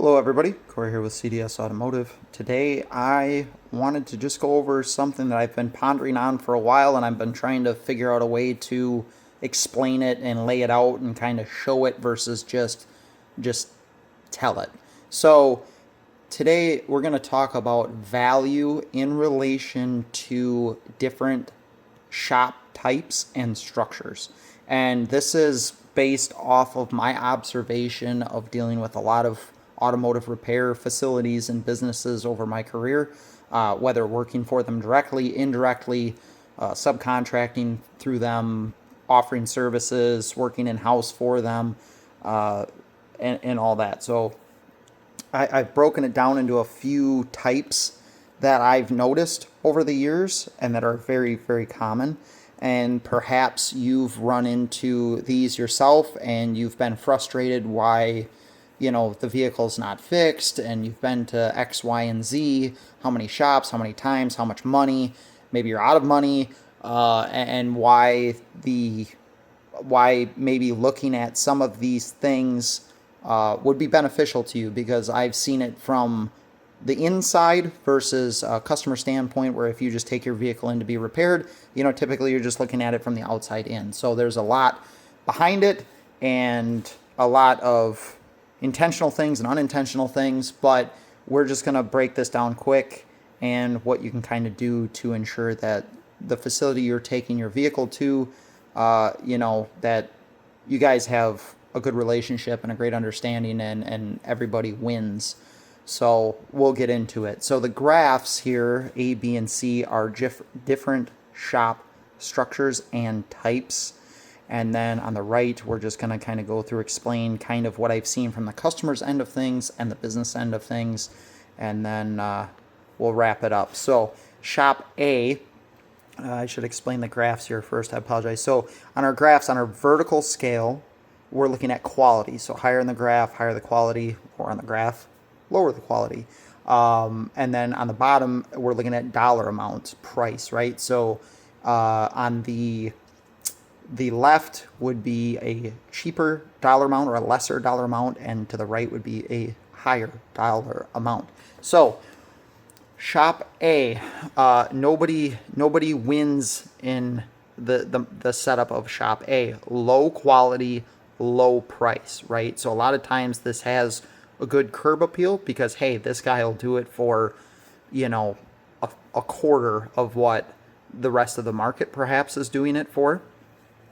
Hello everybody, Corey here with CDS Automotive. Today I wanted to just go over something that I've been pondering on for a while, and I've been trying to figure out a way to explain it and lay it out and kind of show it versus just tell it. So today we're going to talk about value in relation to different shop types and structures. And this is based off of my observation of dealing with a lot of automotive repair facilities and businesses over my career, whether working for them directly, indirectly, subcontracting through them, offering services, working in-house for them, and all that. So I've broken it down into a few types that I've noticed over the years and that are very, very common. And perhaps you've run into these yourself and you've been frustrated why, the vehicle's not fixed, and you've been to X, Y, and Z, how many shops, how many times, how much money, maybe you're out of money, and why maybe looking at some of these things would be beneficial to you, because I've seen it from the inside versus a customer standpoint, where if you just take your vehicle in to be repaired, typically you're just looking at it from the outside in. So there's a lot behind it and a lot of intentional things and unintentional things, but we're just going to break this down quick and what you can kind of do to ensure that the facility you're taking your vehicle to, that you guys have a good relationship and a great understanding, and everybody wins. So we'll get into it. So the graphs here, A, B, and C, are different shop structures and types. And then on the right, we're just going to kind of go through, explain kind of what I've seen from the customer's end of things and the business end of things. And then we'll wrap it up. So shop A, I should explain the graphs here first. I apologize. So on our graphs, on our vertical scale, we're looking at quality. So higher in the graph, higher the quality, or on the graph, lower the quality. And then on the bottom, we're looking at dollar amount, price, right? So on the left would be a cheaper dollar amount or a lesser dollar amount, and to the right would be a higher dollar amount. So shop A, nobody wins in the setup of shop A. Low quality, low price, right? So a lot of times this has a good curb appeal because, hey, this guy will do it for, a quarter of what the rest of the market perhaps is doing it for.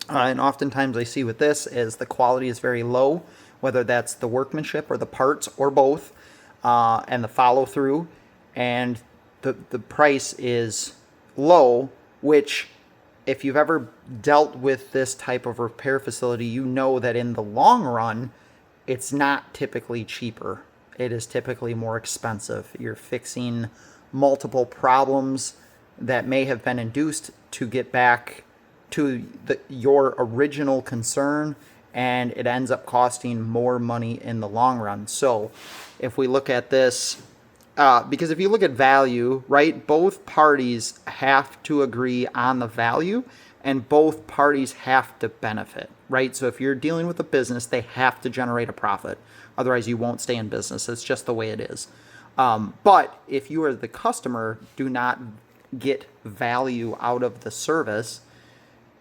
And oftentimes I see with this is the quality is very low, whether that's the workmanship or the parts or both, and the follow through, and the price is low, which if you've ever dealt with this type of repair facility, you know that in the long run, it's not typically cheaper. It is typically more expensive. You're fixing multiple problems that may have been induced to get back to your original concern, and it ends up costing more money in the long run. So if we look at this, because if you look at value, right, both parties have to agree on the value, and both parties have to benefit, right? So if you're dealing with a business, they have to generate a profit. Otherwise, you won't stay in business. It's just the way it is. But if you are the customer, do not get value out of the service,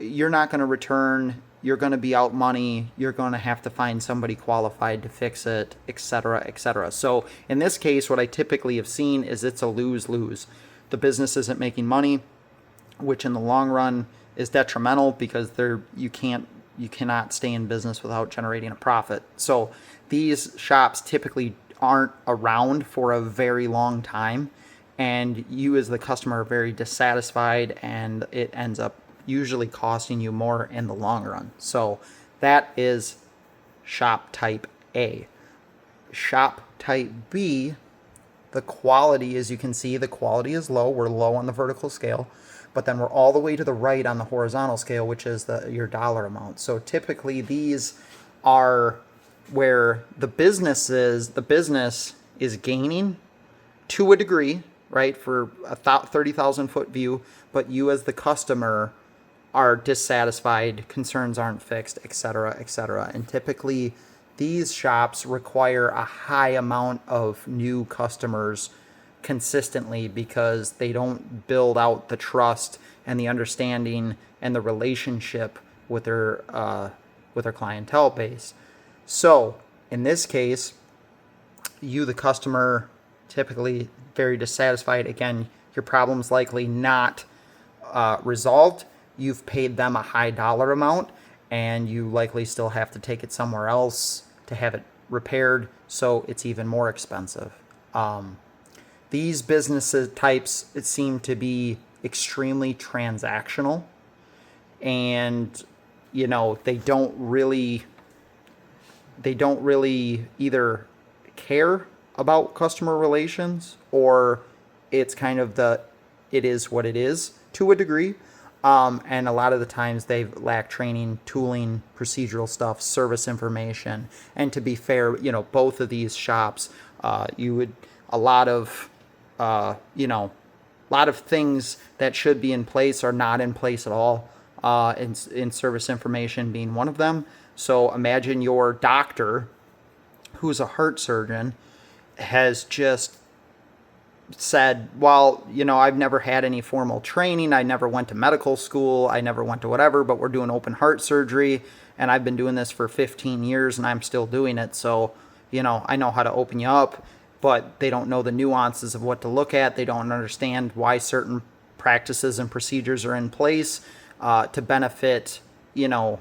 you're not going to return, you're going to be out money, you're going to have to find somebody qualified to fix it, etc., etc. So in this case, what I typically have seen is it's a lose-lose. The business isn't making money, which in the long run is detrimental because you cannot stay in business without generating a profit. So these shops typically aren't around for a very long time, and you as the customer are very dissatisfied, and it ends up usually costing you more in the long run. So that is shop type A. Shop type B, the quality, as you can see, the quality is low. We're low on the vertical scale, but then we're all the way to the right on the horizontal scale, which is your dollar amount. So typically these are where the business is gaining to a degree, right, for a 30,000 foot view, but you as the customer are dissatisfied, concerns aren't fixed, etc., etc. And typically these shops require a high amount of new customers consistently because they don't build out the trust and the understanding and the relationship with their clientele base. So in this case, you, the customer, typically very dissatisfied. Again, your problem's likely not resolved. You've paid them a high dollar amount, and you likely still have to take it somewhere else to have it repaired, so it's even more expensive. These business types, it seem to be extremely transactional, and they don't really either care about customer relations, or it's kind of it is what it is to a degree. And a lot of the times they lack training, tooling, procedural stuff, service information. And to be fair, both of these shops, a lot of things that should be in place are not in place at all. In service information being one of them. So imagine your doctor, who's a heart surgeon, has just said, well, I've never had any formal training. I never went to medical school. I never went to whatever, but we're doing open heart surgery, and I've been doing this for 15 years and I'm still doing it. So, I know how to open you up, but they don't know the nuances of what to look at. They don't understand why certain practices and procedures are in place to benefit, you,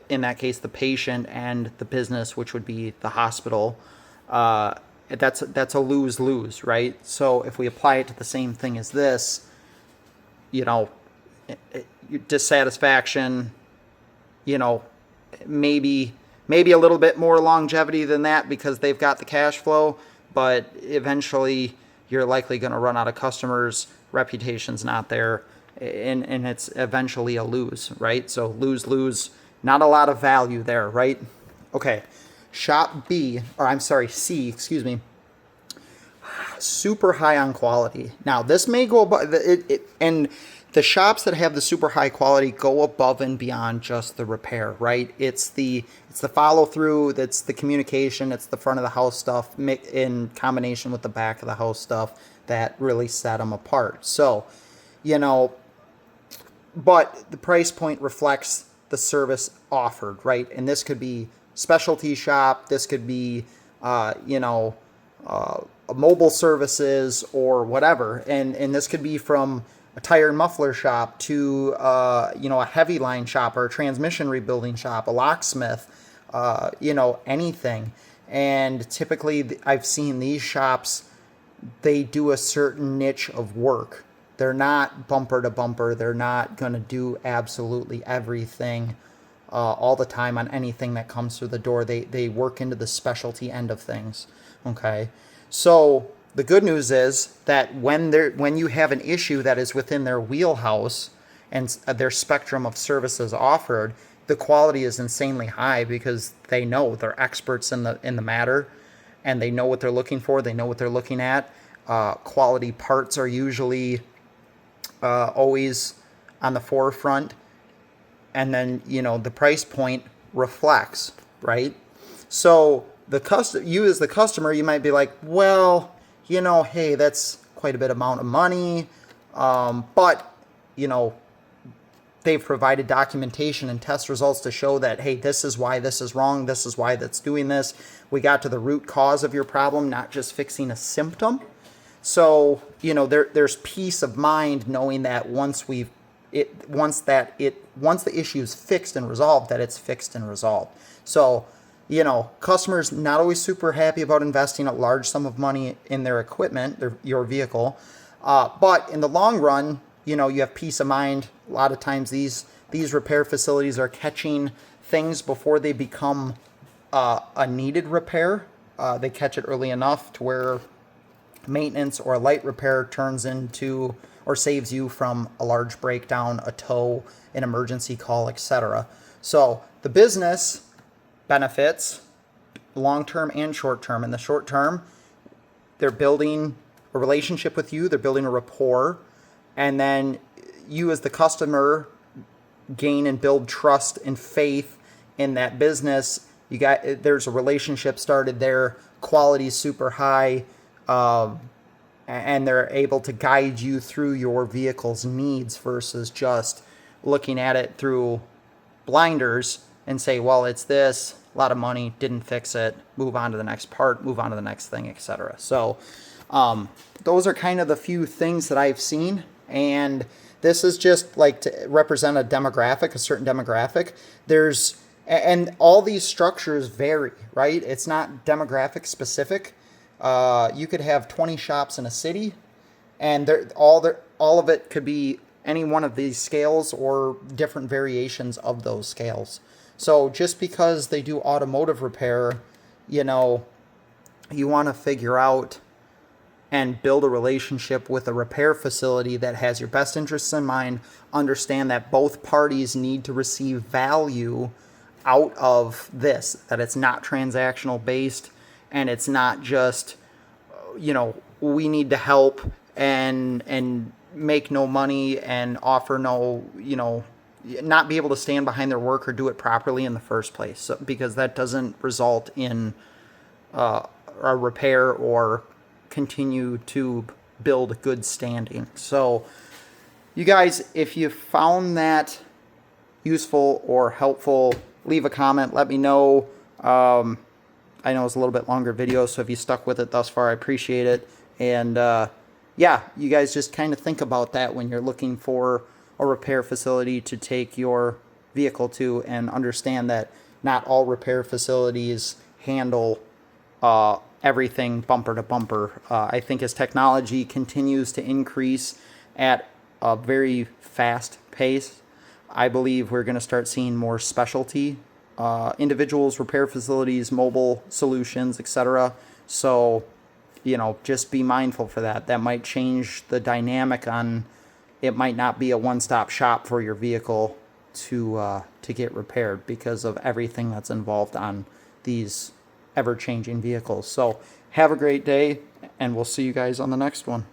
in that case, the patient, and the business, which would be the hospital. That's a lose-lose, right? So if we apply it to the same thing as this, dissatisfaction, maybe a little bit more longevity than that because they've got the cash flow, but eventually you're likely going to run out of customers, reputation's not there, and it's eventually a lose, right? So lose-lose, not a lot of value there, right? Okay. Shop C, super high on quality. Now, this may go above and the shops that have the super high quality go above and beyond just the repair, right? It's the follow through, that's the communication, it's the front of the house stuff in combination with the back of the house stuff that really set them apart. So, but the price point reflects the service offered, right? And this could be specialty shop, this could be mobile services or whatever, and this could be from a tire and muffler shop to a heavy line shop or a transmission rebuilding shop, a locksmith, anything. And typically I've seen these shops, they do a certain niche of work. They're not bumper to bumper. They're not going to do absolutely everything all the time on anything that comes through the door. They work into the specialty end of things. Okay. So the good news is that when you have an issue that is within their wheelhouse and their spectrum of services offered, the quality is insanely high because they know they're experts in the matter, and they know what they're looking for. They know what they're looking at. Quality parts are usually always on the forefront. And then, the price point reflects, right? So you as the customer, you might be like, well, hey, that's quite a bit amount of money. But, they've provided documentation and test results to show that, hey, this is why this is wrong. This is why that's doing this. We got to the root cause of your problem, not just fixing a symptom. So, there's peace of mind knowing that once the issue is fixed and resolved, that it's fixed and resolved. So, customers not always super happy about investing a large sum of money in their equipment, your vehicle. But in the long run, you have peace of mind. A lot of times these repair facilities are catching things before they become a needed repair. They catch it early enough to where maintenance or a light repair turns into or saves you from a large breakdown, a tow, an emergency call, etc. So the business benefits long-term and short-term. In the short term, they're building a relationship with you, they're building a rapport, and then you as the customer gain and build trust and faith in that business there's a relationship started there, quality's super high, and they're able to guide you through your vehicle's needs versus just looking at it through blinders and say, well, it's this, a lot of money, didn't fix it, move on to the next part, move on to the next thing, etc. So those are kind of the few things that I've seen, and this is just like to represent a demographic, a certain demographic. And all these structures vary, right? It's not demographic specific. You could have 20 shops in a city, and all of it could be any one of these scales or different variations of those scales. So just because they do automotive repair, you want to figure out and build a relationship with a repair facility that has your best interests in mind, understand that both parties need to receive value out of this, that it's not transactional based, and it's not just, we need to help and make no money and offer no, not be able to stand behind their work or do it properly in the first place. So, because that doesn't result in a repair or continue to build good standing. So you guys, if you found that useful or helpful, leave a comment, let me know. I know it's a little bit longer video, so if you stuck with it thus far, I appreciate it. And yeah, you guys just kind of think about that when you're looking for a repair facility to take your vehicle to, and understand that not all repair facilities handle everything bumper to bumper. I think as technology continues to increase at a very fast pace, I believe we're going to start seeing more specialty individuals, repair facilities, mobile solutions, etc. So, just be mindful for that. That might change the dynamic on, it might not be a one-stop shop for your vehicle to get repaired because of everything that's involved on these ever-changing vehicles. So have a great day, and we'll see you guys on the next one.